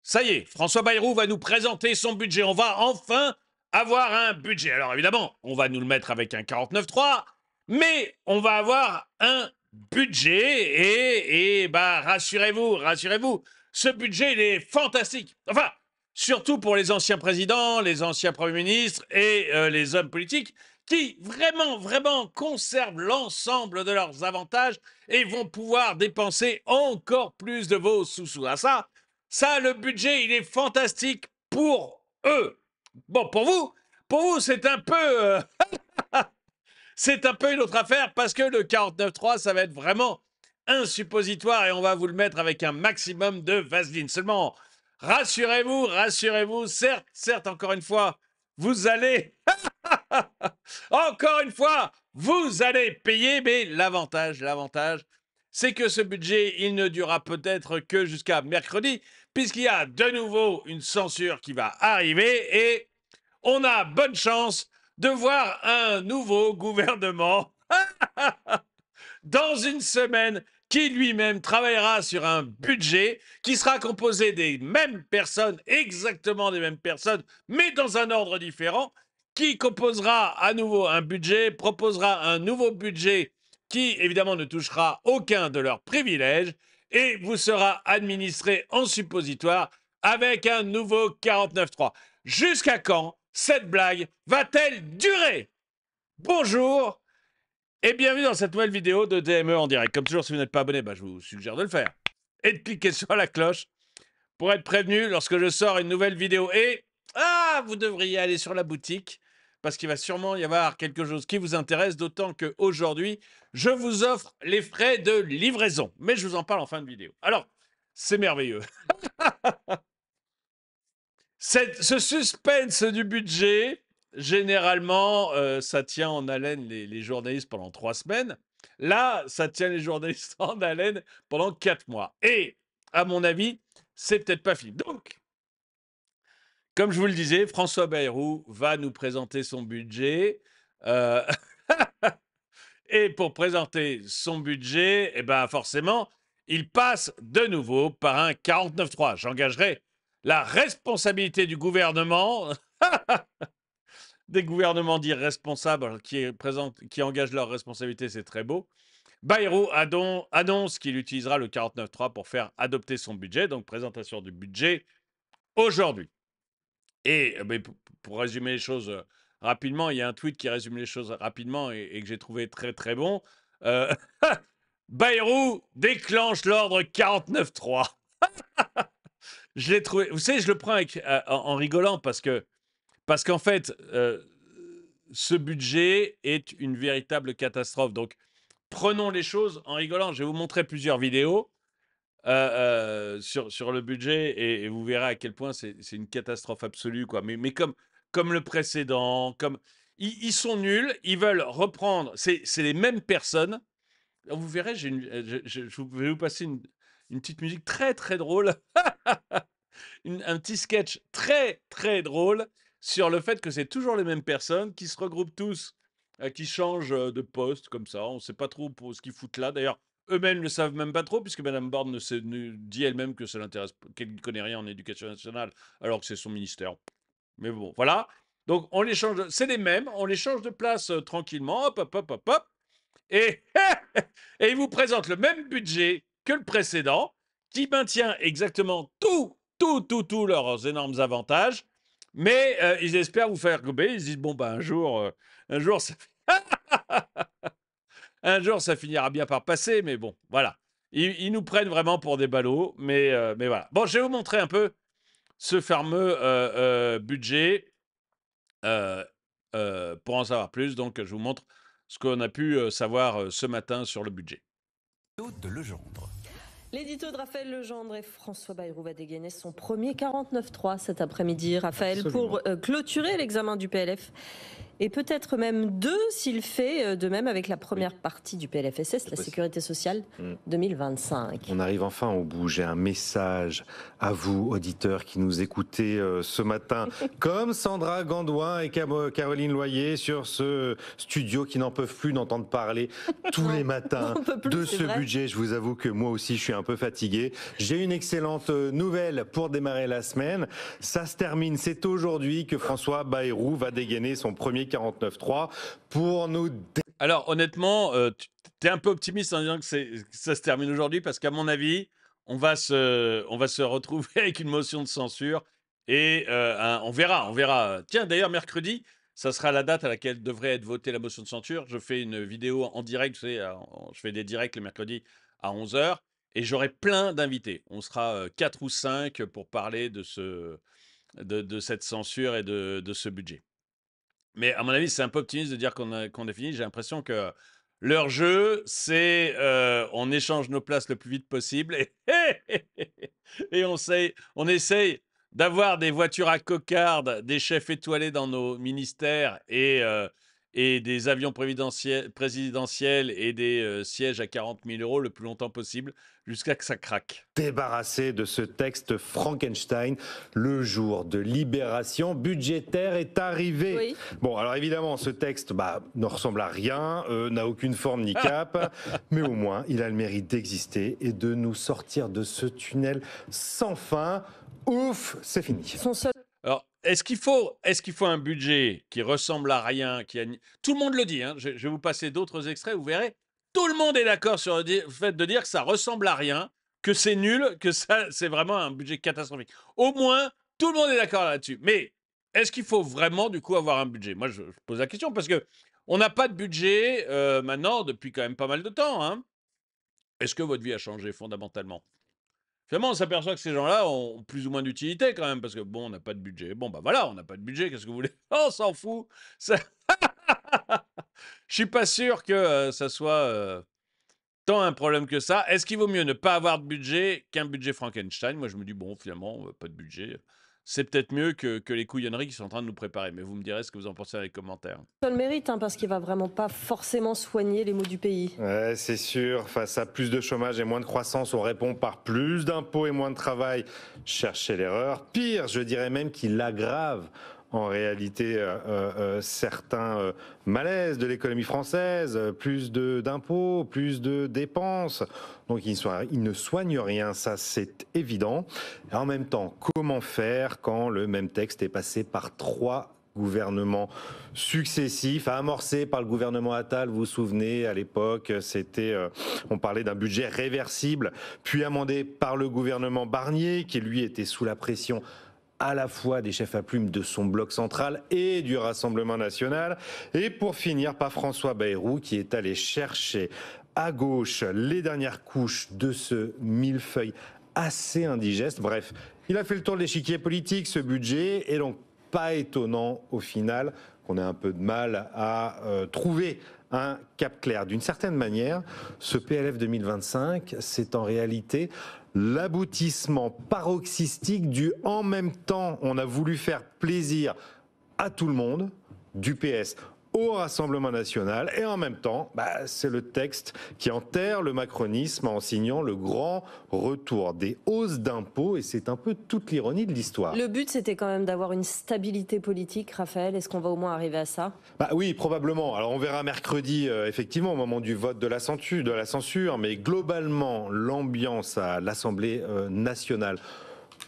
ça y est, François Bayrou va nous présenter son budget. On va enfin avoir un budget. Alors évidemment, on va nous le mettre avec un 49.3, mais on va avoir un budget et bah rassurez-vous, ce budget il est fantastique. Enfin, surtout pour les anciens présidents, les anciens premiers ministres et les hommes politiques qui vraiment conservent l'ensemble de leurs avantages et vont pouvoir dépenser encore plus de vos sous-sous. Ah ça, le budget, il est fantastique pour eux. Bon, pour vous, c'est un peu une autre affaire parce que le 49.3, ça va être vraiment un suppositoire et on va vous le mettre avec un maximum de vaseline. Seulement, rassurez-vous, certes, encore une fois, vous allez, encore une fois, vous allez payer, mais l'avantage, c'est que ce budget, il ne durera peut-être que jusqu'à mercredi, puisqu'il y a de nouveau une censure qui va arriver et on a bonne chance de voir un nouveau gouvernement dans une semaine qui lui-même travaillera sur un budget qui sera composé des mêmes personnes, exactement des mêmes personnes, mais dans un ordre différent, qui composera à nouveau un budget, proposera un nouveau budget qui évidemment ne touchera aucun de leurs privilèges et vous sera administré en suppositoire avec un nouveau 49.3. Jusqu'à quand cette blague va-t-elle durer? Bonjour et bienvenue dans cette nouvelle vidéo de DME en direct. Comme toujours, si vous n'êtes pas abonné, je vous suggère de le faire et de cliquer sur la cloche pour être prévenu lorsque je sors une nouvelle vidéo. Et vous devriez aller sur la boutique parce qu'il va sûrement y avoir quelque chose qui vous intéresse, d'autant qu'aujourd'hui, je vous offre les frais de livraison. Mais je vous en parle en fin de vidéo. Alors, c'est merveilleux. Ce suspense du budget, généralement, ça tient en haleine les journalistes pendant 3 semaines. Là, ça tient les journalistes en haleine pendant 4 mois. Et, à mon avis, c'est peut-être pas fini. Donc, comme je vous le disais, François Bayrou va nous présenter son budget. euh, et pour présenter son budget, eh ben forcément, il passe de nouveau par un 49.3. J'engagerai la responsabilité du gouvernement, des gouvernements dits responsables qui engagent leur responsabilité, c'est très beau. Bayrou annonce qu'il utilisera le 49.3 pour faire adopter son budget, donc présentation du budget aujourd'hui. Et pour résumer les choses rapidement, il y a un tweet qui résume les choses rapidement et que j'ai trouvé très bon. Euh, Bayrou déclenche l'ordre 49.3. Je l'ai trouvé. Vous savez, je le prends en rigolant parce qu'en fait, ce budget est une véritable catastrophe. Donc, prenons les choses en rigolant. Je vais vous montrer plusieurs vidéos sur le budget et vous verrez à quel point c'est une catastrophe absolue, quoi. Mais comme le précédent, ils sont nuls, ils veulent reprendre. C'est les mêmes personnes. Alors, vous verrez, je vais vous passer une petite musique très drôle, un petit sketch très drôle sur le fait que c'est toujours les mêmes personnes qui se regroupent tous, qui changent de poste comme ça. On ne sait pas trop pour ce qu'ils foutent là. D'ailleurs, eux-mêmes ne le savent même pas trop, puisque Madame Borne ne dit elle-même que ça l'intéresse, qu'elle ne connaît rien en éducation nationale, alors que c'est son ministère. Mais bon, voilà. Donc, on les change, c'est les mêmes, on les change de place tranquillement, hop. Et, et ils vous présentent le même budget que le précédent, qui maintient exactement tous leurs énormes avantages, mais ils espèrent vous faire gober. Ils disent, bon, un jour, un jour, ça finira bien par passer, mais bon, voilà. Ils nous prennent vraiment pour des ballots, mais voilà. Bon, je vais vous montrer un peu ce fameux budget pour en savoir plus. Donc, je vous montre ce qu'on a pu savoir ce matin sur le budget. De Legendre. L'édito de Raphaël Legendre et François Bayrou va dégainer son premier 49.3 cet après-midi. Raphaël, Absolument. pour clôturer l'examen du PLF Et peut-être même 2 s'il fait de même avec la première partie du PLFSS, la possible. sécurité sociale Mm. 2025. On arrive enfin au bout. J'ai un message à vous, auditeurs qui nous écoutez ce matin, comme Sandra Gandoin et Caroline Loyer sur ce studio qui n'en peuvent plus d'entendre parler tous les matins On peut plus, de c'est ce vrai. budget. Je vous avoue que moi aussi, je suis un peu fatigué. J'ai une excellente nouvelle pour démarrer la semaine. Ça se termine. C'est aujourd'hui que François Bayrou va dégainer son premier 49.3 pour nous. Alors, honnêtement, tu es un peu optimiste en disant que ça se termine aujourd'hui parce qu'à mon avis, on va se retrouver avec une motion de censure et on verra, on verra. Tiens, d'ailleurs, mercredi, ça sera la date à laquelle devrait être votée la motion de censure. Je fais une vidéo en direct, vous savez, je fais des directs le mercredi à 11 h et j'aurai plein d'invités. On sera 4 ou 5 pour parler de cette censure et de ce budget. Mais à mon avis, c'est un peu optimiste de dire qu'on a fini. J'ai l'impression que leur jeu, c'est on échange nos places le plus vite possible et on essaye d'avoir des voitures à cocarde, des chefs étoilés dans nos ministères et des avions présidentiels et des sièges à 40 000 euros le plus longtemps possible jusqu'à que ça craque. Débarrassé de ce texte Frankenstein, le jour de libération budgétaire est arrivé. Oui. Bon, alors évidemment, ce texte ne ressemble à rien, n'a aucune forme ni cap, mais au moins, il a le mérite d'exister et de nous sortir de ce tunnel sans fin. Ouf, c'est fini. Son seul Alors, est-ce qu'il faut un budget qui ressemble à rien, tout le monde le dit, hein, je vais vous passer d'autres extraits, vous verrez, tout le monde est d'accord sur le fait de dire que ça ressemble à rien, que c'est nul, que ça, c'est vraiment un budget catastrophique. Au moins, tout le monde est d'accord là-dessus. Mais est-ce qu'il faut vraiment, du coup, avoir un budget? Moi, je pose la question parce que on n'a pas de budget maintenant depuis quand même pas mal de temps, hein. Est-ce que votre vie a changé fondamentalement? Finalement, on s'aperçoit que ces gens-là ont plus ou moins d'utilité quand même, parce que bon, on n'a pas de budget. Bon, bah voilà, on n'a pas de budget, qu'est-ce que vous voulez? On s'en fout. Ça- Je suis pas sûr que ça soit tant un problème que ça. Est-ce qu'il vaut mieux ne pas avoir de budget qu'un budget Frankenstein? Moi, je me dis, bon, finalement, pas de budget. C'est peut-être mieux que les couillonneries qui sont en train de nous préparer. Mais vous me direz ce que vous en pensez dans les commentaires. mérite, hein, parce qu'il va vraiment pas forcément soigner les maux du pays. Ouais, c'est sûr, face à plus de chômage et moins de croissance, on répond par plus d'impôts et moins de travail. Cherchez l'erreur. Pire, je dirais même qu'il aggrave en réalité certains malaises de l'économie française, plus d'impôts, plus de dépenses. Donc il ne soigne rien, ça c'est évident. Et en même temps, comment faire quand le même texte est passé par 3 gouvernements successifs, amorcés par le gouvernement Attal, vous vous souvenez, à l'époque, on parlait d'un budget réversible, puis amendé par le gouvernement Barnier, qui lui était sous la pression à la fois des chefs à plumes de son bloc central et du Rassemblement national, et pour finir par François Bayrou, qui est allé chercher à gauche les dernières couches de ce millefeuille assez indigeste. Bref, il a fait le tour de l'échiquier politique, ce budget, et donc pas étonnant au final qu'on ait un peu de mal à trouver un cap clair. D'une certaine manière, ce PLF 2025, c'est en réalité l'aboutissement paroxystique du en même temps. On a voulu faire plaisir à tout le monde, du PS au Rassemblement national, et en même temps, c'est le texte qui enterre le macronisme en signant le grand retour des hausses d'impôts, et c'est un peu toute l'ironie de l'histoire. Le but, c'était quand même d'avoir une stabilité politique, Raphaël. Est-ce qu'on va au moins arriver à ça? Oui, probablement. Alors on verra mercredi, effectivement, au moment du vote de la censure, mais globalement, l'ambiance à l'Assemblée nationale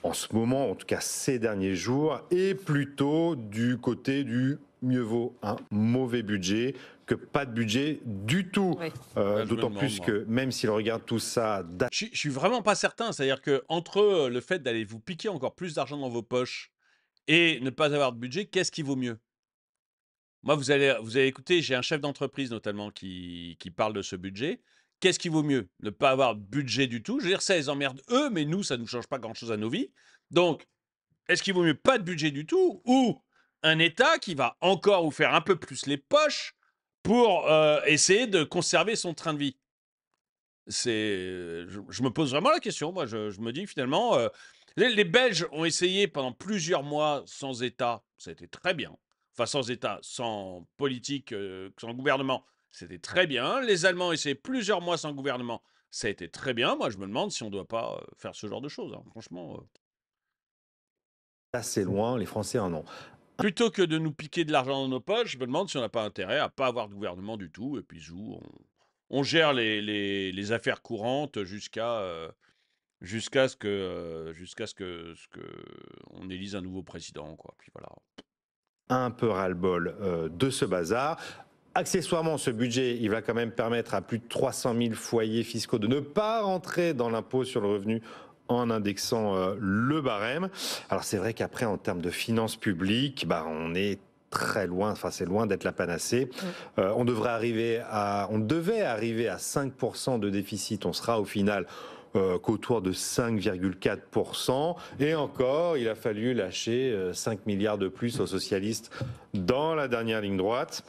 en ce moment, en tout cas ces derniers jours, est plutôt du côté du mieux vaut un mauvais budget que pas de budget du tout. Oui. D'autant plus que même s'il regarde tout ça... Je suis vraiment pas certain. C'est-à-dire que entre le fait d'aller vous piquer encore plus d'argent dans vos poches et ne pas avoir de budget, qu'est-ce qui vaut mieux? Moi, vous allez écouter, j'ai un chef d'entreprise notamment qui parle de ce budget. Qu'est-ce qui vaut mieux? Ne pas avoir de budget du tout. Je veux dire, ça les emmerde eux, mais nous, ça ne nous change pas grand-chose à nos vies. Donc, est-ce qu'il vaut mieux pas de budget du tout ou un État qui va encore vous faire un peu plus les poches pour essayer de conserver son train de vie? Je me pose vraiment la question. Moi, je me dis finalement, les Belges ont essayé pendant plusieurs mois sans État. Ça a été très bien. enfin sans État, sans politique, sans gouvernement, c'était très bien. Les Allemands essayaient plusieurs mois sans gouvernement, ça a été très bien. Moi, je me demande si on ne doit pas faire ce genre de choses, hein. Franchement, Assez loin, les Français en ont plutôt que de nous piquer de l'argent dans nos poches, je me demande si on n'a pas intérêt à pas avoir de gouvernement du tout. Et puis, on gère les affaires courantes jusqu'à ce que on élise un nouveau président, quoi. Puis voilà. un peu ras-le-bol de ce bazar. Accessoirement, ce budget, il va quand même permettre à plus de 300 000 foyers fiscaux de ne pas rentrer dans l'impôt sur le revenu en indexant le barème. Alors c'est vrai qu'après, en termes de finances publiques, bah, on est très loin, enfin c'est loin d'être la panacée. On devait arriver à 5% de déficit, on sera au final qu'autour de 5,4%. Et encore, il a fallu lâcher 5 milliards de plus aux socialistes dans la dernière ligne droite.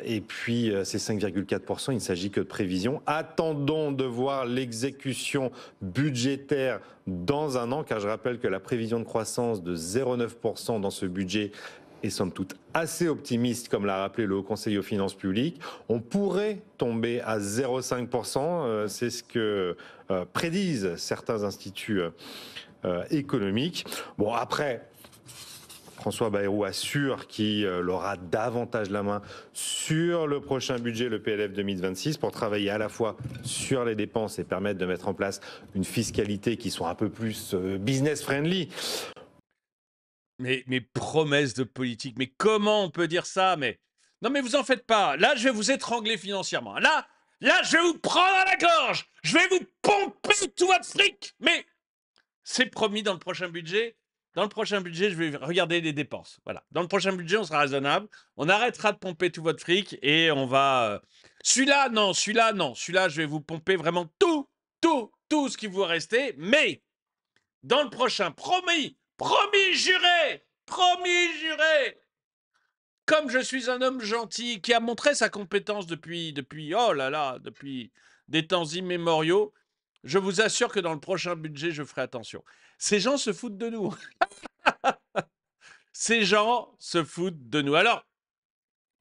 Et puis, ces 5,4%, il ne s'agit que de prévisions. Attendons de voir l'exécution budgétaire dans un an, car je rappelle que la prévision de croissance de 0,9% dans ce budget est somme toute assez optimiste, comme l'a rappelé le Haut Conseil aux finances publiques. On pourrait tomber à 0,5%, c'est ce que prédisent certains instituts économiques. Bon, après, François Bayrou assure qu'il aura davantage la main sur le prochain budget, le PLF 2026, pour travailler à la fois sur les dépenses et permettre de mettre en place une fiscalité qui soit un peu plus business-friendly. Mais promesses de politique, mais comment on peut dire ça? Mais non, mais vous en faites pas. Là, je vais vous étrangler financièrement. Là, je vais vous prendre à la gorge. Je vais vous pomper tout votre fric. Mais c'est promis dans le prochain budget. Dans le prochain budget, je vais regarder les dépenses. Voilà. Dans le prochain budget, on sera raisonnable. On arrêtera de pomper tout votre fric et on va. Celui-là, non. Celui-là, je vais vous pomper vraiment tout ce qui vous reste. Mais dans le prochain, promis, promis, juré. Comme je suis un homme gentil qui a montré sa compétence depuis oh là là, depuis des temps immémoriaux, je vous assure que dans le prochain budget, je ferai attention. Ces gens se foutent de nous. Ces gens se foutent de nous. Alors,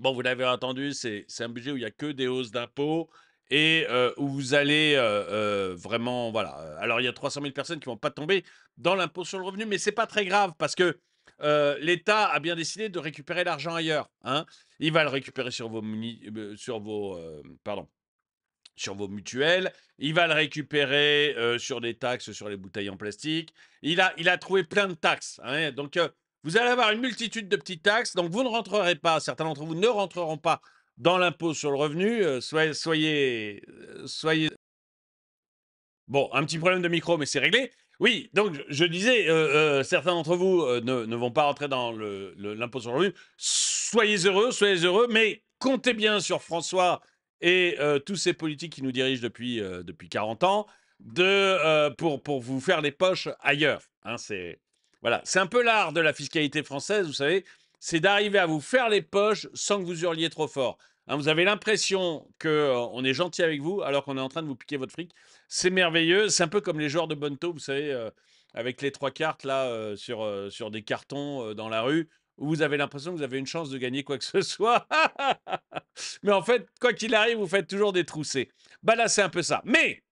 bon, vous l'avez entendu, c'est un budget où il n'y a que des hausses d'impôts et où vous allez vraiment, voilà. Alors, il y a 300 000 personnes qui ne vont pas tomber dans l'impôt sur le revenu, mais ce n'est pas très grave parce que l'État a bien décidé de récupérer l'argent ailleurs, hein. Il va le récupérer sur vos mutuelles, il va le récupérer sur des taxes sur les bouteilles en plastique. Il a trouvé plein de taxes, hein. Donc, vous allez avoir une multitude de petites taxes. Donc, vous ne rentrerez pas, certains d'entre vous ne rentreront pas dans l'impôt sur le revenu. Soyez. Bon, un petit problème de micro, mais c'est réglé. Oui, donc je disais, certains d'entre vous ne vont pas rentrer dans l'impôt sur le revenu. Soyez heureux, mais comptez bien sur François et tous ces politiques qui nous dirigent depuis 40 ans pour vous faire les poches ailleurs, hein. Voilà, c'est un peu l'art de la fiscalité française, vous savez, c'est d'arriver à vous faire les poches sans que vous hurliez trop fort, hein. Vous avez l'impression qu'on est gentil avec vous alors qu'on est en train de vous piquer votre fric. C'est merveilleux. C'est un peu comme les joueurs de bonneto, vous savez, avec les 3 cartes là sur des cartons dans la rue, où vous avez l'impression que vous avez une chance de gagner quoi que ce soit. Mais en fait, quoi qu'il arrive, vous faites toujours des troussés. Bah là, c'est un peu ça. Mais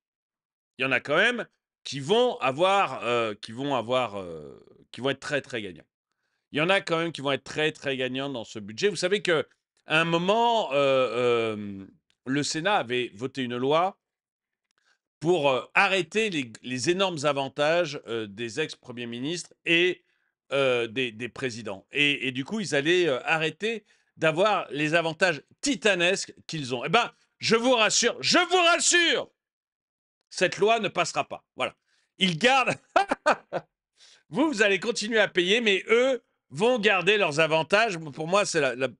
il y en a quand même qui vont être très très gagnants. Il y en a quand même qui vont être très très gagnants dans ce budget. Vous savez que à un moment, le Sénat avait voté une loi pour arrêter les énormes avantages des ex-premiers ministres et des présidents. Et du coup, ils allaient arrêter d'avoir les avantages titanesques qu'ils ont. Eh bien, je vous rassure, cette loi ne passera pas. Voilà. Ils gardent... vous allez continuer à payer, mais eux vont garder leurs avantages. Pour moi, c'est le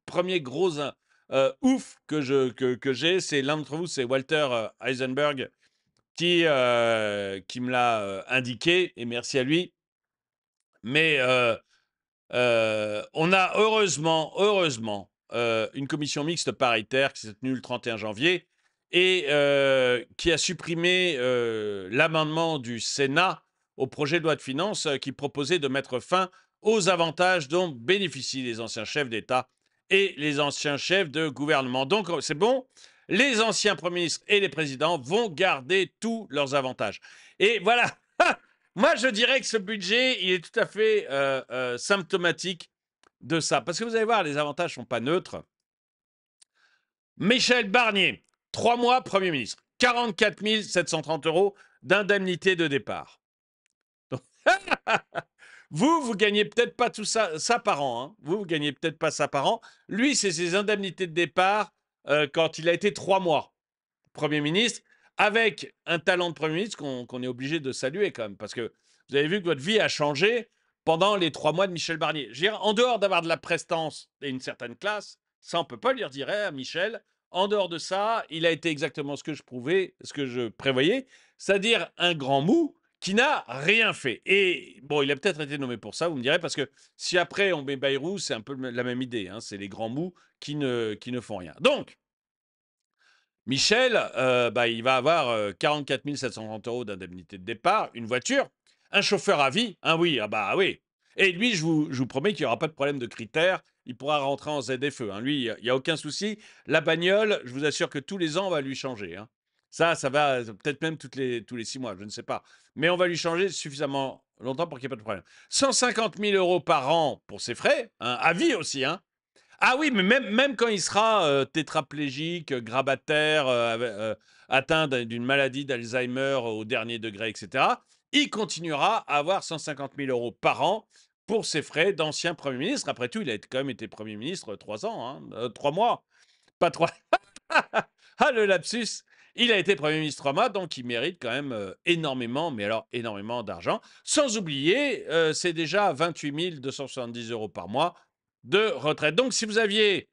premier gros ouf que j'ai. C'est l'un d'entre vous, c'est Walter Heisenberg qui me l'a indiqué, et merci à lui. Mais on a heureusement une commission mixte paritaire qui s'est tenue le 31 janvier et qui a supprimé l'amendement du Sénat au projet de loi de finances qui proposait de mettre fin aux avantages dont bénéficient les anciens chefs d'État et les anciens chefs de gouvernement. Donc, c'est bon, les anciens premiers ministres et les présidents vont garder tous leurs avantages. Et voilà, moi je dirais que ce budget, il est tout à fait symptomatique de ça. Parce que vous allez voir, les avantages ne sont pas neutres. Michel Barnier, 3 mois Premier ministre, 44 730 € d'indemnité de départ. Donc, vous gagnez peut-être pas tout ça par an. Hein. Vous gagnez peut-être pas ça par an. Lui, c'est ses indemnités de départ quand il a été 3 mois Premier ministre, avec un talent de Premier ministre qu'on est obligé de saluer quand même. Parce que vous avez vu que votre vie a changé pendant les 3 mois de Michel Barnier. Je veux dire, en dehors d'avoir de la prestance et une certaine classe, ça on peut pas lui redire à Michel. En dehors de ça, il a été exactement ce que je prévoyais, c'est-à-dire un grand mou qui n'a rien fait. Et bon, il a peut-être été nommé pour ça, vous me direz, parce que si après on met Bayrou, c'est un peu la même idée. Hein, c'est les grands mous qui ne font rien. Donc, Michel, il va avoir 44 730 € d'indemnité de départ, une voiture, un chauffeur à vie. Ah oui, oui. Et lui, je vous promets qu'il n'y aura pas de problème de critères. Il pourra rentrer en ZFE. Hein. Lui, il n'y a aucun souci. La bagnole, je vous assure que tous les ans, on va lui changer. Hein. Ça va peut-être même tous les 6 mois, je ne sais pas. Mais on va lui changer suffisamment longtemps pour qu'il n'y ait pas de problème. 150 000 € par an pour ses frais, hein, à vie aussi. Hein. Ah oui, mais même quand il sera tétraplégique, grabataire, atteint d'une maladie d'Alzheimer au dernier degré, etc., il continuera à avoir 150 000 € par an pour ses frais d'ancien Premier ministre. Après tout, il a quand même été Premier ministre 3 ans, hein, 3 mois, pas 3. Ah, le lapsus. Il a été Premier ministre 3 mois, donc il mérite quand même énormément, mais alors énormément d'argent. Sans oublier, c'est déjà 28 270 € par mois de retraite. Donc, si vous aviez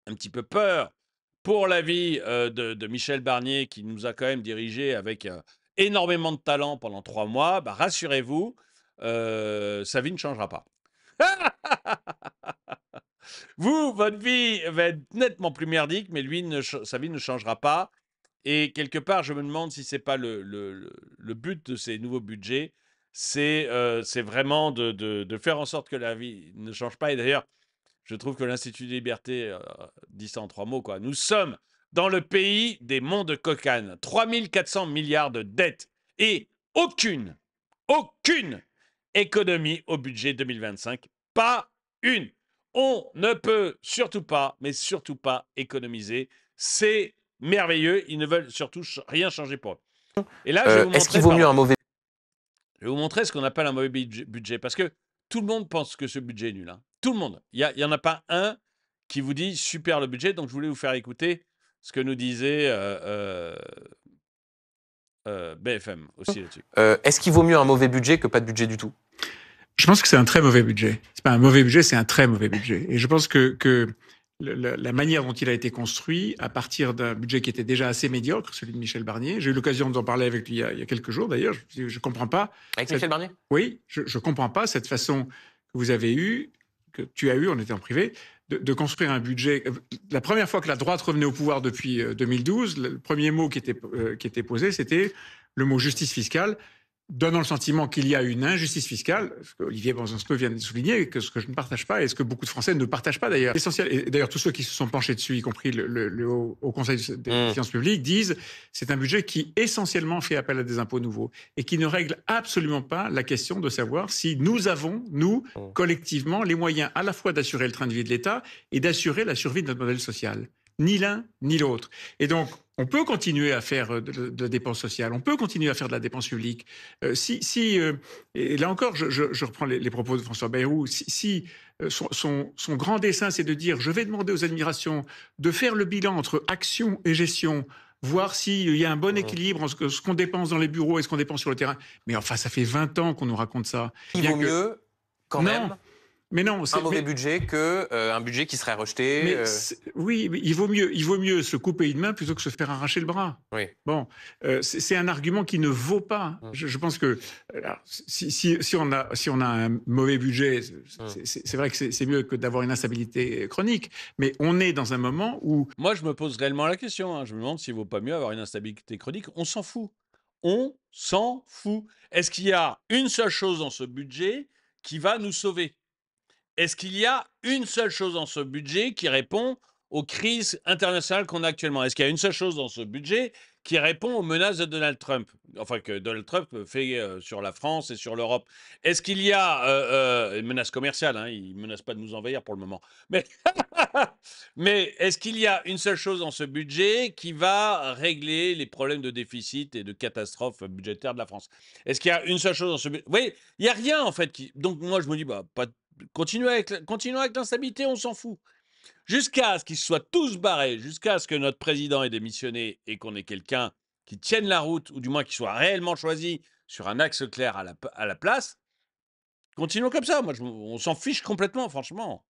un petit peu peur pour la vie de Michel Barnier, qui nous a quand même dirigé avec énormément de talent pendant 3 mois, rassurez-vous, sa vie ne changera pas. Vous, votre vie va être nettement plus merdique, mais lui, sa vie ne changera pas. Et quelque part, je me demande si ce n'est pas le but de ces nouveaux budgets, c'est vraiment de faire en sorte que la vie ne change pas. Et d'ailleurs, je trouve que l'Institut des libertés dit ça en 3 mots. Quoi. Nous sommes dans le pays des monts de cocagne. 3 400 milliards de dettes et aucune économie au budget 2025. Pas une. On ne peut surtout pas, mais surtout pas économiser. C'est merveilleux. Ils ne veulent surtout rien changer pour eux. Et là, je vais vous Est-ce qu'il vaut mieux un mauvais je vais vous montrer ce qu'on appelle un mauvais budget. Parce que tout le monde pense que ce budget est nul. Hein. Tout le monde. Il n'y en a pas un qui vous dit super le budget. Donc, je voulais vous faire écouter ce que nous disait BFM aussi là-dessus. Est-ce qu'il vaut mieux un mauvais budget que pas de budget du tout? Je pense que c'est un très mauvais budget. C'est pas un mauvais budget, c'est un très mauvais budget. Et je pense que la manière dont il a été construit, à partir d'un budget qui était déjà assez médiocre, celui de Michel Barnier, j'ai eu l'occasion d'en parler avec lui il y a quelques jours d'ailleurs, je comprends pas. Avec Michel Barnier? Oui, je comprends pas cette façon que vous avez eue, que tu as eue, on était en privé, de construire un budget. La première fois que la droite revenait au pouvoir depuis 2012, le premier mot qui était posé, c'était le mot justice fiscale, donnant le sentiment qu'il y a une injustice fiscale, ce qu'Olivier Benzinsko vient de souligner, que ce que je ne partage pas et ce que beaucoup de Français ne partagent pas d'ailleurs. Essentiel, et d'ailleurs tous ceux qui se sont penchés dessus, y compris le Haut Conseil des finances publiques, disent c'est un budget qui essentiellement fait appel à des impôts nouveaux et qui ne règle absolument pas la question de savoir si nous avons, nous, collectivement, les moyens à la fois d'assurer le train de vie de l'État et d'assurer la survie de notre modèle social. Ni l'un, ni l'autre. Et donc, on peut continuer à faire de la dépense sociale, on peut continuer à faire de la dépense publique. Et là encore, je reprends les propos de François Bayrou, son grand dessein, c'est de dire, je vais demander aux administrations de faire le bilan entre action et gestion, voir s'il y a un bon équilibre entre ce qu'on dépense dans les bureaux et ce qu'on dépense sur le terrain. Mais enfin, ça fait 20 ans qu'on nous raconte ça. Il vaut mieux, quand même... Mais non, un mauvais budget qu'un budget qui serait rejeté. Oui, mais il vaut mieux se couper une main plutôt que se faire arracher le bras. Oui. Bon, c'est un argument qui ne vaut pas. Je pense que alors, si on a un mauvais budget, c'est vrai que c'est mieux que d'avoir une instabilité chronique. Mais on est dans un moment où... Moi, je me pose réellement la question. Hein. Je me demande s'il ne vaut pas mieux avoir une instabilité chronique. On s'en fout. On s'en fout. Est-ce qu'il y a une seule chose dans ce budget qui va nous sauver? Est-ce qu'il y a une seule chose dans ce budget qui répond aux crises internationales qu'on a actuellement? Est-ce qu'il y a une seule chose dans ce budget qui répond aux menaces de Donald Trump? Enfin, que Donald Trump fait sur la France et sur l'Europe. Est-ce qu'il y a une menace commerciale, hein, il ne menace pas de nous envahir pour le moment. Mais, mais est-ce qu'il y a une seule chose dans ce budget qui va régler les problèmes de déficit et de catastrophe budgétaire de la France? Est-ce qu'il y a une seule chose dans ce budget? Vous voyez, il n'y a rien en fait. Donc moi, je me dis, bah, continuons avec l'instabilité, on s'en fout. Jusqu'à ce qu'ils soient tous barrés, jusqu'à ce que notre président ait démissionné et qu'on ait quelqu'un qui tienne la route, ou du moins qui soit réellement choisi sur un axe clair à la place, continuons comme ça. Moi, on s'en fiche complètement, franchement.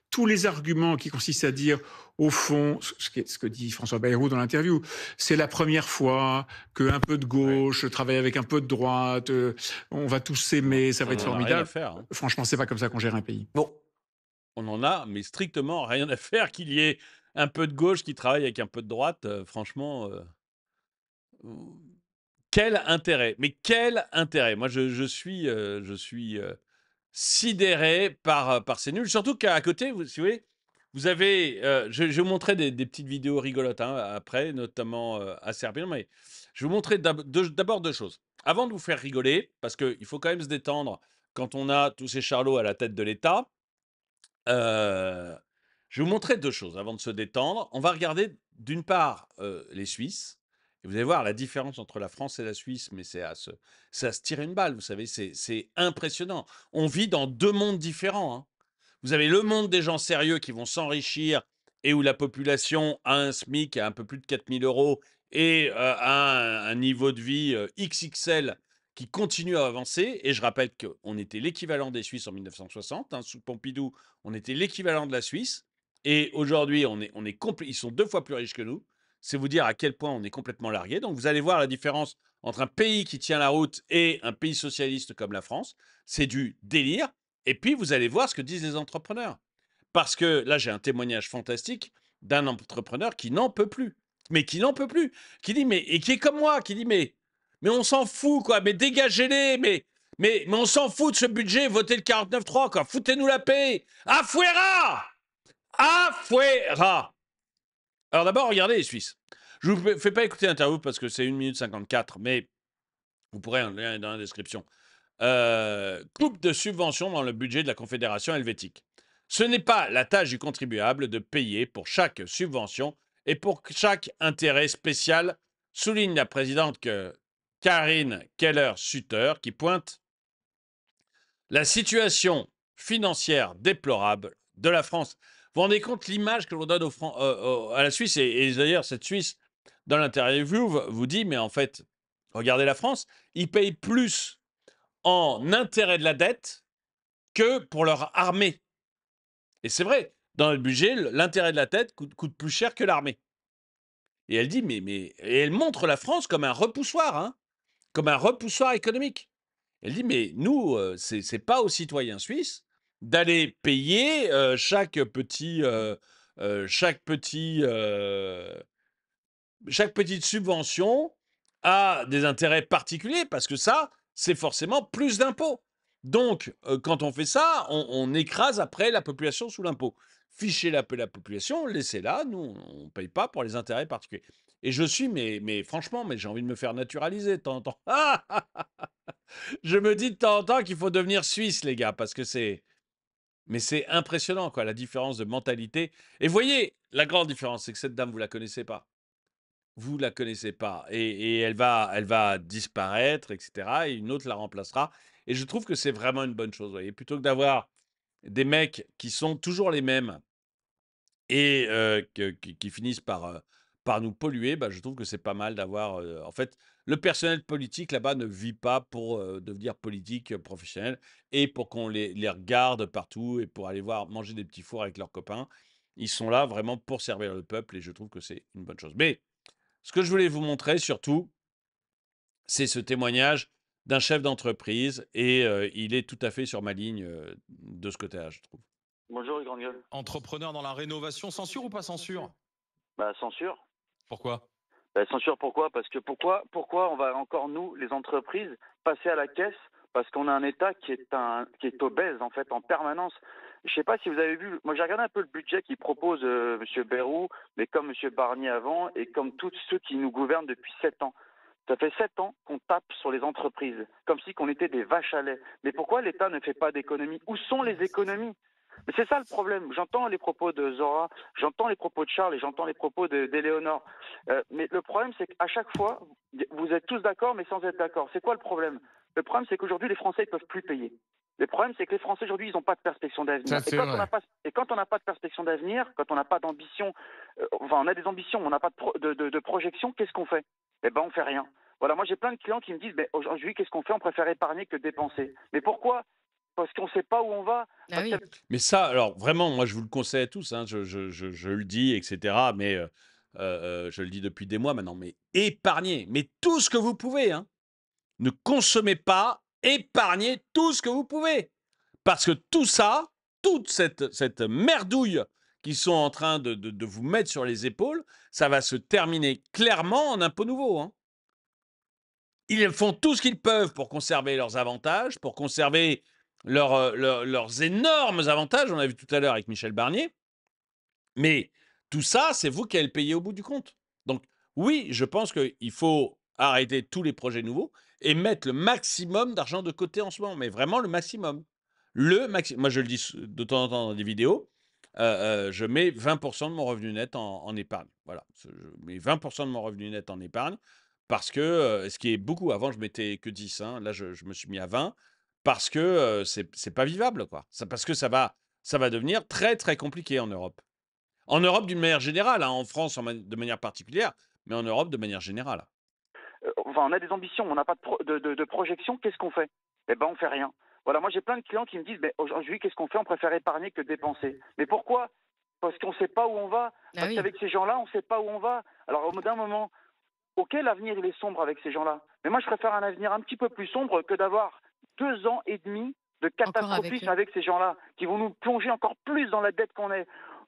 Tous les arguments qui consistent à dire, au fond, ce que dit François Bayrou dans l'interview, c'est la première fois qu'un peu de gauche travaille avec un peu de droite, on va tous s'aimer, ça va être On en a rien à formidable. faire, hein. Franchement, c'est pas comme ça qu'on gère un pays. Bon, On en a, mais strictement rien à faire qu'il y ait un peu de gauche qui travaille avec un peu de droite. Franchement, quel intérêt? Mais quel intérêt? Moi, je suis sidéré par ces nuls. Surtout qu'à côté, si vous voulez, vous avez. Je vais vous montrer des petites vidéos rigolotes hein, après, notamment assez rapidement. Mais je vais vous montrer d'abord deux choses. Avant de vous faire rigoler, parce qu'il faut quand même se détendre quand on a tous ces charlots à la tête de l'État. Je vais vous montrer deux choses avant de se détendre. On va regarder d'une part les Suisses. Et vous allez voir la différence entre la France et la Suisse, mais c'est à se tirer une balle, vous savez, c'est impressionnant. On vit dans deux mondes différents, hein. Vous avez le monde des gens sérieux qui vont s'enrichir et où la population a un SMIC à un peu plus de 4 000 euros et a un niveau de vie XXL qui continue à avancer. Et je rappelle qu'on était l'équivalent des Suisses en 1960. Hein, sous Pompidou, on était l'équivalent de la Suisse. Et aujourd'hui, ils sont 2 fois plus riches que nous. C'est vous dire à quel point on est complètement largué. Donc vous allez voir la différence entre un pays qui tient la route et un pays socialiste comme la France. C'est du délire. Et puis, vous allez voir ce que disent les entrepreneurs. Parce que là, j'ai un témoignage fantastique d'un entrepreneur qui n'en peut plus. Mais qui n'en peut plus. Qui dit, et qui est comme moi, qui dit, mais on s'en fout, quoi. Mais dégagez-les, mais on s'en fout de ce budget, votez le 49.3, quoi. Foutez-nous la paix. Afuera! Afuera! Alors d'abord, regardez les Suisses. Je ne vous fais pas écouter l'interview parce que c'est 1 minute 54, mais vous pourrez en lire dans la description. Coupe de subventions dans le budget de la Confédération helvétique. Ce n'est pas la tâche du contribuable de payer pour chaque subvention et pour chaque intérêt spécial, souligne la présidente Karine Keller-Sutter, qui pointe la situation financière déplorable de la France. Vous vous rendez compte l'image que l'on donne à la Suisse, et d'ailleurs cette Suisse, dans l'interview, vous dit, mais en fait, regardez la France, ils payent plus en intérêt de la dette que pour leur armée. Et c'est vrai, dans le budget, l'intérêt de la dette coûte plus cher que l'armée. Et elle dit, et elle montre la France comme un repoussoir, hein, comme un repoussoir économique. Elle dit, mais nous, c'est pas aux citoyens suisses d'aller payer chaque petite subvention à des intérêts particuliers, parce que ça, c'est forcément plus d'impôts. Donc, quand on fait ça, on écrase après la population sous l'impôt. Fichez la population, laissez-la, nous, on ne paye pas pour les intérêts particuliers. Et je suis, mais franchement, j'ai envie de me faire naturaliser de temps en temps. Je me dis de temps en temps qu'il faut devenir suisse, les gars, parce que mais c'est impressionnant, quoi, la différence de mentalité. Et voyez, la grande différence, c'est que cette dame, vous la connaissez pas. Vous la connaissez pas. Et elle va disparaître, etc. Et une autre la remplacera. Et je trouve que c'est vraiment une bonne chose, vous voyez. Plutôt que d'avoir des mecs qui sont toujours les mêmes et qui finissent par nous polluer, je trouve que c'est pas mal d'avoir... en fait, le personnel politique là-bas ne vit pas pour devenir politique professionnel et pour qu'on les regarde partout et pour aller manger des petits fours avec leurs copains. Ils sont là vraiment pour servir le peuple et je trouve que c'est une bonne chose. Mais ce que je voulais vous montrer surtout, c'est ce témoignage d'un chef d'entreprise et il est tout à fait sur ma ligne de ce côté-là, je trouve. Bonjour, les grandes gueules. Entrepreneur dans la rénovation, censure ou pas censure? Censure. Pourquoi? Censure, pourquoi? Parce que pourquoi on va encore, nous, les entreprises, passer à la caisse parce qu'on a un État qui est obèse, en fait, en permanence. Je ne sais pas si vous avez vu, moi j'ai regardé un peu le budget qu'il propose M. Bayrou, mais comme M. Barnier avant, et comme tous ceux qui nous gouvernent depuis 7 ans. Ça fait 7 ans qu'on tape sur les entreprises, comme si qu'on était des vaches à lait. Mais pourquoi l'État ne fait pas d'économies? Où sont les économies? Mais c'est ça le problème. J'entends les propos de Zora, j'entends les propos de Charles et j'entends les propos d'Éléonore. Mais le problème, c'est qu'à chaque fois, vous êtes tous d'accord, mais sans être d'accord. C'est quoi le problème? Le problème, c'est qu'aujourd'hui, les Français ne peuvent plus payer. Le problème, c'est que les Français, aujourd'hui, ils n'ont pas de perspective d'avenir. Ça, c'est vrai. Et quand on n'a pas de perspective d'avenir, quand on n'a pas d'ambition, enfin, on a des ambitions, mais on n'a pas de projection, qu'est-ce qu'on fait? Eh ben, on fait rien. Voilà, moi, j'ai plein de clients qui me disent, ben, aujourd'hui, qu'est-ce qu'on fait? On préfère épargner que dépenser. Mais pourquoi? Parce qu'on ne sait pas où on va. Ah oui. Mais ça, alors vraiment, moi, je vous le conseille à tous, hein, je le dis, etc. Mais je le dis depuis des mois maintenant, mais épargnez, mais tout ce que vous pouvez, hein. Ne consommez pas, épargnez tout ce que vous pouvez. Parce que tout ça, toute cette merdouille qu'ils sont en train de vous mettre sur les épaules, ça va se terminer clairement en impôt nouveau, hein. Ils font tout ce qu'ils peuvent pour conserver leurs avantages, pour conserver leurs énormes avantages. On l'a vu tout à l'heure avec Michel Barnier. Mais tout ça, c'est vous qui allez le payer au bout du compte. Donc, oui, je pense qu'il faut arrêter tous les projets nouveaux et mettre le maximum d'argent de côté en ce moment, mais vraiment le maximum. Moi, je le dis de temps en temps dans des vidéos, je mets 20% de mon revenu net en épargne. Voilà, je mets 20% de mon revenu net en épargne parce que, ce qui est beaucoup, avant je mettais que 10, hein, là je me suis mis à 20 parce que c'est pas vivable, quoi. Parce que ça va devenir très très compliqué en Europe. En Europe d'une manière générale, hein, en France de manière particulière, mais en Europe de manière générale. Enfin, on a des ambitions, on n'a pas de projection, qu'est-ce qu'on fait? Eh ben, on fait rien. Voilà, moi j'ai plein de clients qui me disent, ben, aujourd'hui, qu'est-ce qu'on fait? On préfère épargner que dépenser. Mais pourquoi? Parce qu'on ne sait pas où on va. Parce oui. qu'avec ces gens-là, on ne sait pas où on va. Alors, au bout d'un moment, ok, l'avenir, il est sombre avec ces gens-là. Mais moi, je préfère un avenir un petit peu plus sombre que d'avoir 2 ans et demi de catastrophisme avec ces gens-là, qui vont nous plonger encore plus dans la dette qu'on est.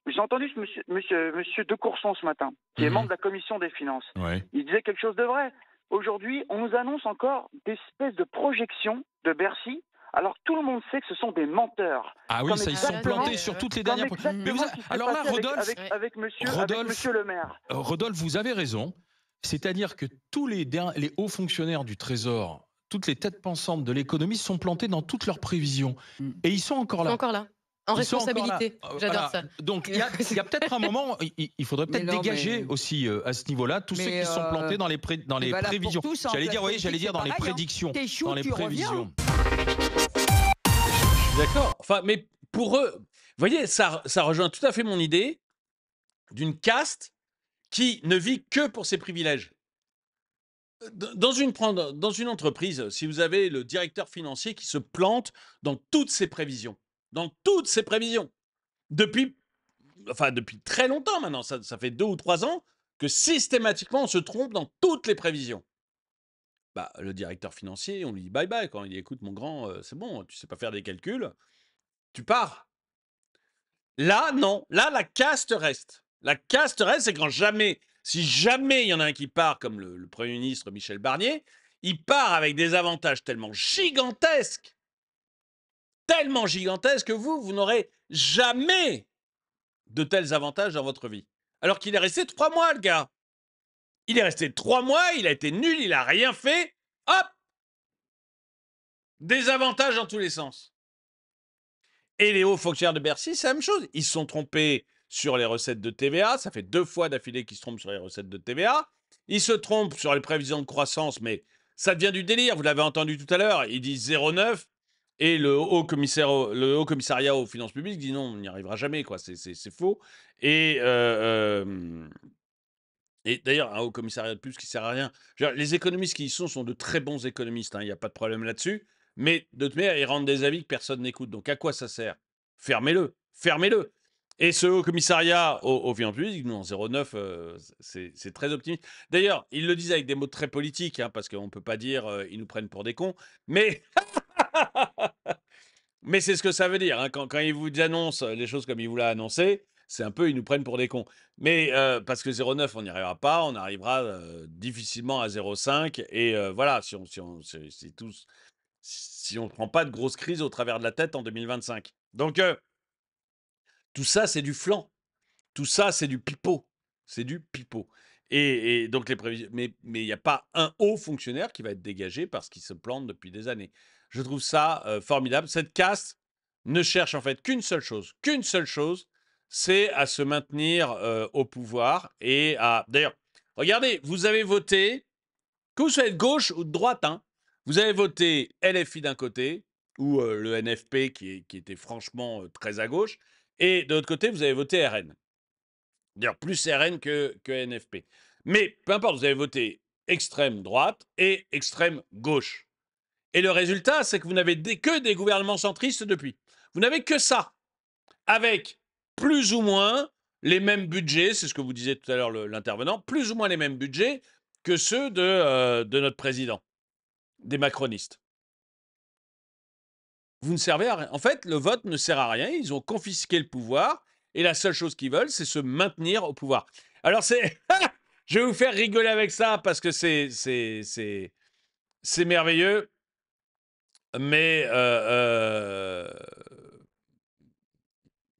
J'ai entendu ce monsieur De Courson ce matin, qui est membre de la commission des finances. Ouais. Il disait quelque chose de vrai. Aujourd'hui, on nous annonce encore des espèces de projections de Bercy, alors que tout le monde sait que ce sont des menteurs. Ah oui, Comme ça, ils sont exactement- plantés sur toutes les Comme dernières. exactement Mais vous ce qui s'est alors là, passé Rodolphe, avec monsieur le maire. Rodolphe, vous avez raison. C'est-à-dire que tous les hauts fonctionnaires du Trésor, toutes les têtes pensantes de l'économie sont plantés dans toutes leurs prévisions. Et ils sont encore Ils sont là. encore là. En Ils sont encore responsabilité. là. J'adore Voilà. ça. Donc il y a peut-être un moment, il faudrait peut-être Mais non, dégager mais- aussi à ce niveau-là tous ceux Mais, qui sont plantés dans les, dans mais les valable pour prévisions. tous, hein, J'allais classe dire, politique, j'allais dire c'est dans les pareil, hein. prédictions, T'échoues, dans les tu reviens. prévisions. Je suis d'accord. Enfin, mais pour eux, vous voyez, ça rejoint tout à fait mon idée d'une caste qui ne vit que pour ses privilèges. Dans une entreprise, si vous avez le directeur financier qui se plante dans toutes ses prévisions, depuis très longtemps maintenant, ça fait 2 ou 3 ans que systématiquement on se trompe dans toutes les prévisions. Bah, le directeur financier, on lui dit bye bye quand il dit écoute mon grand, c'est bon, tu sais pas faire des calculs, tu pars. Là, non, là la caste reste. La caste reste, c'est si jamais il y en a un qui part comme le Premier ministre Michel Barnier, il part avec des avantages tellement gigantesques que vous n'aurez jamais de tels avantages dans votre vie. Alors qu'il est resté 3 mois, le gars. Il est resté 3 mois, il a été nul, il a rien fait. Hop! Des avantages dans tous les sens. Et les hauts fonctionnaires de Bercy, c'est la même chose. Ils se sont trompés sur les recettes de TVA. Ça fait 2 fois d'affilée qu'ils se trompent sur les recettes de TVA. Ils se trompent sur les prévisions de croissance, mais ça devient du délire. Vous l'avez entendu tout à l'heure. Ils disent 0,9 et le haut commissariat aux finances publiques dit non, on n'y arrivera jamais, quoi. C'est faux. Et d'ailleurs, un haut commissariat de plus qui sert à rien. Je veux dire, les économistes qui y sont de très bons économistes, hein, il n'y a pas de problème là-dessus. Mais de toute manière, ils rendent des avis que personne n'écoute. Donc à quoi ça sert? Fermez-le, fermez-le. Et ce haut commissariat aux finances publiques, non, 0,9, c'est très optimiste. D'ailleurs, ils le disent avec des mots très politiques, hein, parce qu'on ne peut pas dire ils nous prennent pour des cons. Mais, mais c'est ce que ça veut dire. Hein, quand ils vous annoncent les choses comme ils vous l'ont annoncé, c'est un peu ils nous prennent pour des cons. Mais parce que 0,9, on n'y arrivera pas. On arrivera difficilement à 0,5. Et voilà, c'est tous. si on ne prend pas de grosse crise au travers de la tête en 2025. Donc, tout ça, c'est du flan. Tout ça, c'est du pipeau. C'est du pipeau. Et donc, les prévisions. Mais il n'y a pas un haut fonctionnaire qui va être dégagé parce qu'il se plante depuis des années. Je trouve ça formidable. Cette caste ne cherche en fait qu'une seule chose, c'est à se maintenir au pouvoir et à. D'ailleurs, regardez, vous avez voté, que vous soyez de gauche ou de droite, hein, vous avez voté LFI d'un côté, ou le NFP qui était franchement très à gauche, et de l'autre côté, vous avez voté RN. D'ailleurs, plus RN que NFP. Mais peu importe, vous avez voté extrême droite et extrême gauche. Et le résultat, c'est que vous n'avez que des gouvernements centristes depuis. Vous n'avez que ça, avec plus ou moins les mêmes budgets, c'est ce que vous disiez tout à l'heure l'intervenant, plus ou moins les mêmes budgets que ceux de notre président, des macronistes. Vous ne servez à rien. En fait, le vote ne sert à rien. Ils ont confisqué le pouvoir et la seule chose qu'ils veulent, c'est se maintenir au pouvoir. Alors, je vais vous faire rigoler avec ça parce que c'est merveilleux. Mais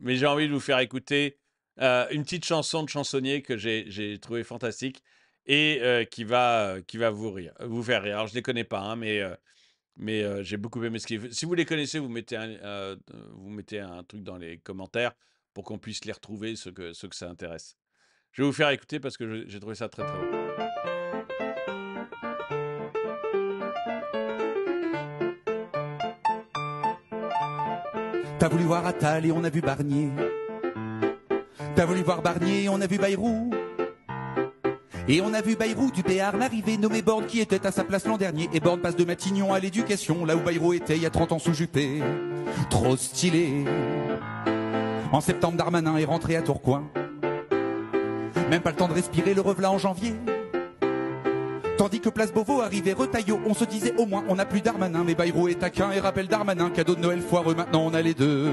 j'ai envie de vous faire écouter une petite chanson de chansonnier que j'ai trouvé fantastique et qui va vous faire rire. Alors, je ne les connais pas, hein, mais j'ai beaucoup aimé ce qu'ils font. Si vous les connaissez, vous mettez un truc dans les commentaires pour qu'on puisse les retrouver, ceux que ça intéresse. Je vais vous faire écouter parce que j'ai trouvé ça très, très beau. T'as voulu voir Attal et on a vu Barnier. T'as voulu voir Barnier et on a vu Bayrou. Et on a vu Bayrou du Béarn arriver, nommé Borne qui était à sa place l'an dernier. Et Borne passe de Matignon à l'éducation, là où Bayrou était il y a 30 ans sous Juppé. Trop stylé. En septembre, Darmanin est rentré à Tourcoing. Même pas le temps de respirer, le revelà en janvier. Tandis que Place Beauvau arrivait Retailleau, on se disait au moins on n'a plus Darmanin, mais Bayrou est taquin et rappelle Darmanin, cadeau de Noël foireux, maintenant on a les deux.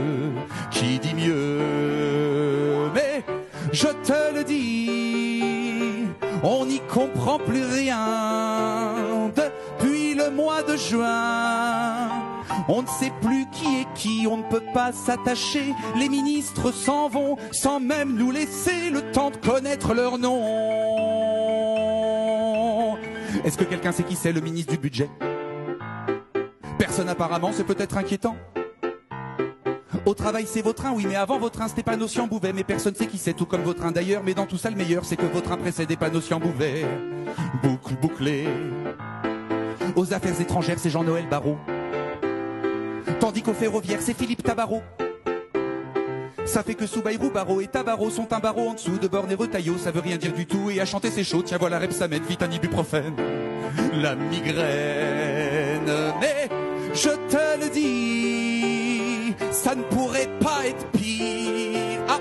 Qui dit mieux? Mais je te le dis, on n'y comprend plus rien. Depuis le mois de juin, on ne sait plus qui est qui, on ne peut pas s'attacher. Les ministres s'en vont sans même nous laisser le temps de connaître leur nom. Est-ce que quelqu'un sait qui c'est le ministre du budget? Personne apparemment, c'est peut-être inquiétant. Au travail c'est Vautrin, oui mais avant Vautrin c'était Panos Bouvet. Mais personne sait qui c'est, tout comme Vautrin d'ailleurs. Mais dans tout ça le meilleur c'est que Vautrin précédait Panos Bouvet. Boucle bouclée. Aux affaires étrangères c'est Jean-Noël Barrot. Tandis qu'au ferroviaire c'est Philippe Tabarot. Ça fait que sous Bayrou, Barreau et Tabarot sont un barreau en dessous de Borne et Retailleau. Ça veut rien dire du tout et à chanter c'est chaud. Tiens voilà Repsamet, vite un ibuprofène. La migraine. Mais je te le dis, ça ne pourrait pas être pire. Ah,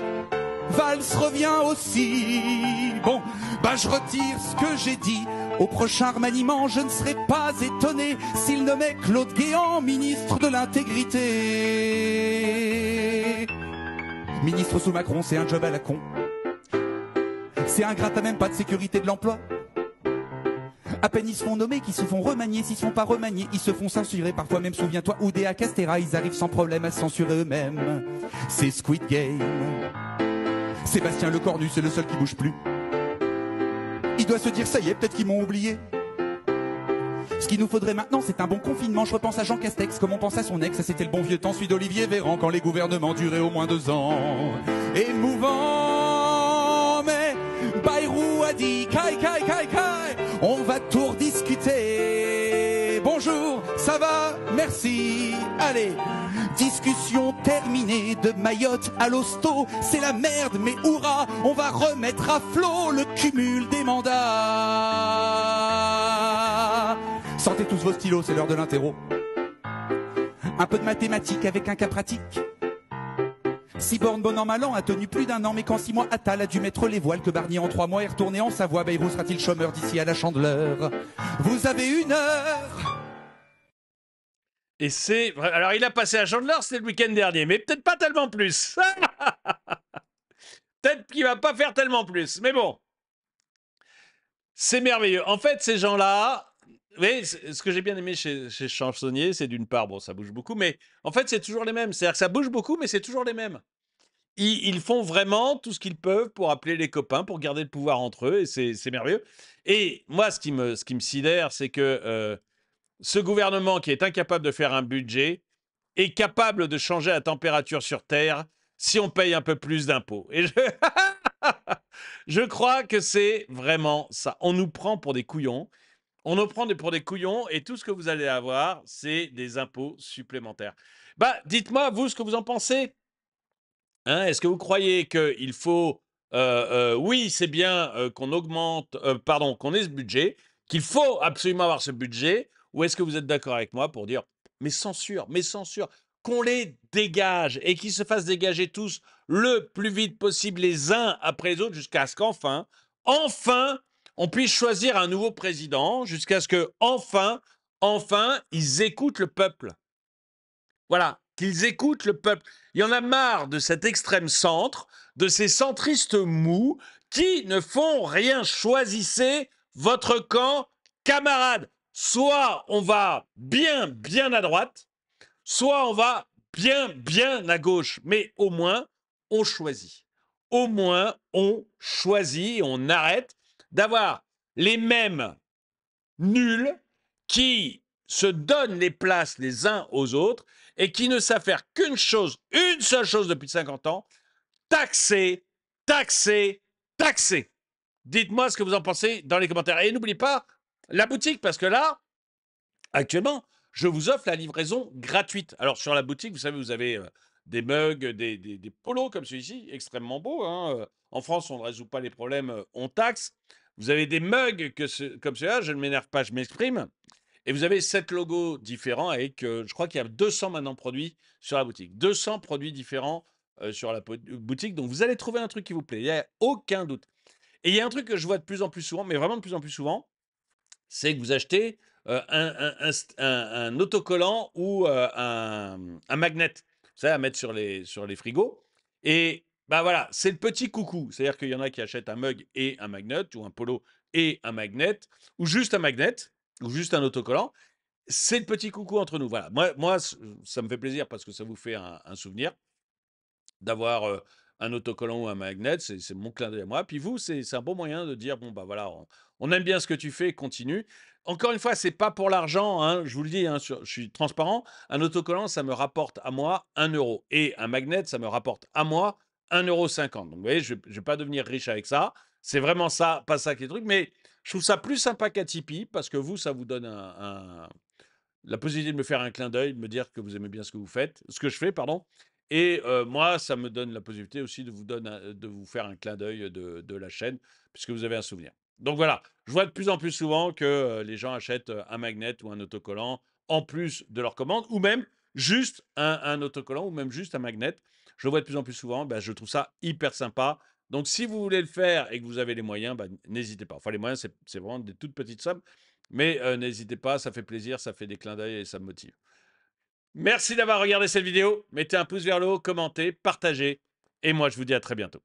Valls revient aussi. Bon, bah je retire ce que j'ai dit. Au prochain remaniement, je ne serais pas étonné s'il nommait Claude Guéant ministre de l'Intégrité. Ministre sous Macron, c'est un job à la con. C'est ingrat, t'as même pas de sécurité de l'emploi. À peine ils se font nommer, qu'ils se font remanier. S'ils se font pas remanier, ils se font censurer. Parfois même, souviens-toi, Oudéa Castéra, ils arrivent sans problème à se censurer eux-mêmes. C'est Squid Game. Sébastien Lecornu, c'est le seul qui bouge plus. Il doit se dire, ça y est, peut-être qu'ils m'ont oublié. Ce qu'il nous faudrait maintenant, c'est un bon confinement. Je repense à Jean Castex, comme on pense à son ex. C'était le bon vieux temps, celui d'Olivier Véran, quand les gouvernements duraient au moins 2 ans. Émouvant, mais Bayrou a dit, Kai, on va tout rediscuter. Bonjour, ça va, merci, allez. Discussion terminée, de Mayotte à l'hosto. C'est la merde, mais hurrah, on va remettre à flot le cumul des mandats. Sortez tous vos stylos, c'est l'heure de l'interro. Un peu de mathématiques avec un cas pratique. Si Borne, bon an, mal an, a tenu plus d'1 an, mais qu'en 6 mois, Attal a dû mettre les voiles, que Barnier en 3 mois est retourné en Savoie, Bayrou sera-t-il chômeur d'ici à la Chandeleur? Vous avez 1 heure. Et c'est. Alors, il a passé à Chandeleur, c'était le week-end dernier, mais peut-être pas tellement plus. Peut-être qu'il va pas faire tellement plus, mais bon. C'est merveilleux. En fait, ces gens-là, Oui, ce que j'ai bien aimé chez Chansonnier, c'est d'une part, bon, ça bouge beaucoup, mais en fait, c'est toujours les mêmes. C'est-à-dire que ça bouge beaucoup, mais c'est toujours les mêmes. Ils font vraiment tout ce qu'ils peuvent pour appeler les copains, pour garder le pouvoir entre eux, et c'est merveilleux. Et moi, ce qui me sidère, c'est que ce gouvernement qui est incapable de faire un budget est capable de changer la température sur Terre si on paye un peu plus d'impôts. Et je crois que c'est vraiment ça. On nous prend pour des couillons. On nous prend pour des couillons et tout ce que vous allez avoir, c'est des impôts supplémentaires. Bah, dites-moi, vous, ce que vous en pensez. Hein, est-ce que vous croyez qu'il faut, oui, c'est bien qu'on augmente, pardon, qu'on ait ce budget, qu'il faut absolument avoir ce budget, ou est-ce que vous êtes d'accord avec moi pour dire, mais censure, qu'on les dégage et qu'ils se fassent dégager tous le plus vite possible les uns après les autres jusqu'à ce qu'enfin, enfin, on puisse choisir un nouveau président, jusqu'à ce que, enfin, ils écoutent le peuple. Voilà, qu'ils écoutent le peuple. Il y en a marre de cet extrême centre, de ces centristes mous qui ne font rien. Choisissez votre camp, camarades. Soit on va bien à droite, soit on va bien à gauche. Mais au moins, on choisit. Au moins, on choisit et on arrête d'avoir les mêmes nuls qui se donnent les places les uns aux autres et qui ne savent faire qu'une chose, une seule chose depuis 50 ans, taxer, taxer, taxer. Dites-moi ce que vous en pensez dans les commentaires. Et n'oubliez pas la boutique, parce que là, actuellement, je vous offre la livraison gratuite. Alors, sur la boutique, vous savez, vous avez des mugs, des polos comme celui-ci, extrêmement beaux. Hein. En France, on ne résout pas les problèmes, on taxe. Vous avez des mugs comme ceux-là, je ne m'énerve pas, je m'exprime. Et vous avez 7 logos différents avec, je crois qu'il y a 200 maintenant produits sur la boutique. 200 produits différents sur la boutique. Donc, vous allez trouver un truc qui vous plaît. Il n'y a aucun doute. Et il y a un truc que je vois de plus en plus souvent, mais vraiment de plus en plus souvent, c'est que vous achetez un autocollant ou un magnet, vous savez, à mettre sur les frigos. Et bah voilà, c'est le petit coucou. C'est-à-dire qu'il y en a qui achètent un mug et un magnet, ou un polo et un magnet, ou juste un magnet, ou juste un autocollant. C'est le petit coucou entre nous. Voilà. Moi, ça me fait plaisir parce que ça vous fait un souvenir d'avoir un autocollant ou un magnet, c'est mon clin d'œil à moi. Puis vous, c'est un bon moyen de dire, bon, bah voilà, on aime bien ce que tu fais, continue. Encore une fois, c'est pas pour l'argent, hein, je vous le dis, hein, je suis transparent. Un autocollant, ça me rapporte à moi 1 euro. Et un magnet, ça me rapporte à moi 1,50 €. Donc vous voyez, je ne vais pas devenir riche avec ça. C'est vraiment ça, pas ça qui est le truc. Mais je trouve ça plus sympa qu'à Tipeee, parce que vous, ça vous donne la possibilité de me faire un clin d'œil, de me dire que vous aimez bien ce que vous faites, ce que je fais, pardon. Et moi, ça me donne la possibilité aussi de vous faire un clin d'œil de la chaîne, puisque vous avez un souvenir. Donc voilà, je vois de plus en plus souvent que les gens achètent un magnet ou un autocollant en plus de leur commande, ou même juste un autocollant, ou même juste un magnet. Je le vois de plus en plus souvent, bah, je trouve ça hyper sympa. Donc si vous voulez le faire et que vous avez les moyens, bah, n'hésitez pas. Enfin, les moyens, c'est vraiment des toutes petites sommes. Mais n'hésitez pas, ça fait plaisir, ça fait des clins d'œil et ça me motive. Merci d'avoir regardé cette vidéo. Mettez un pouce vers le haut, commentez, partagez. Et moi, je vous dis à très bientôt.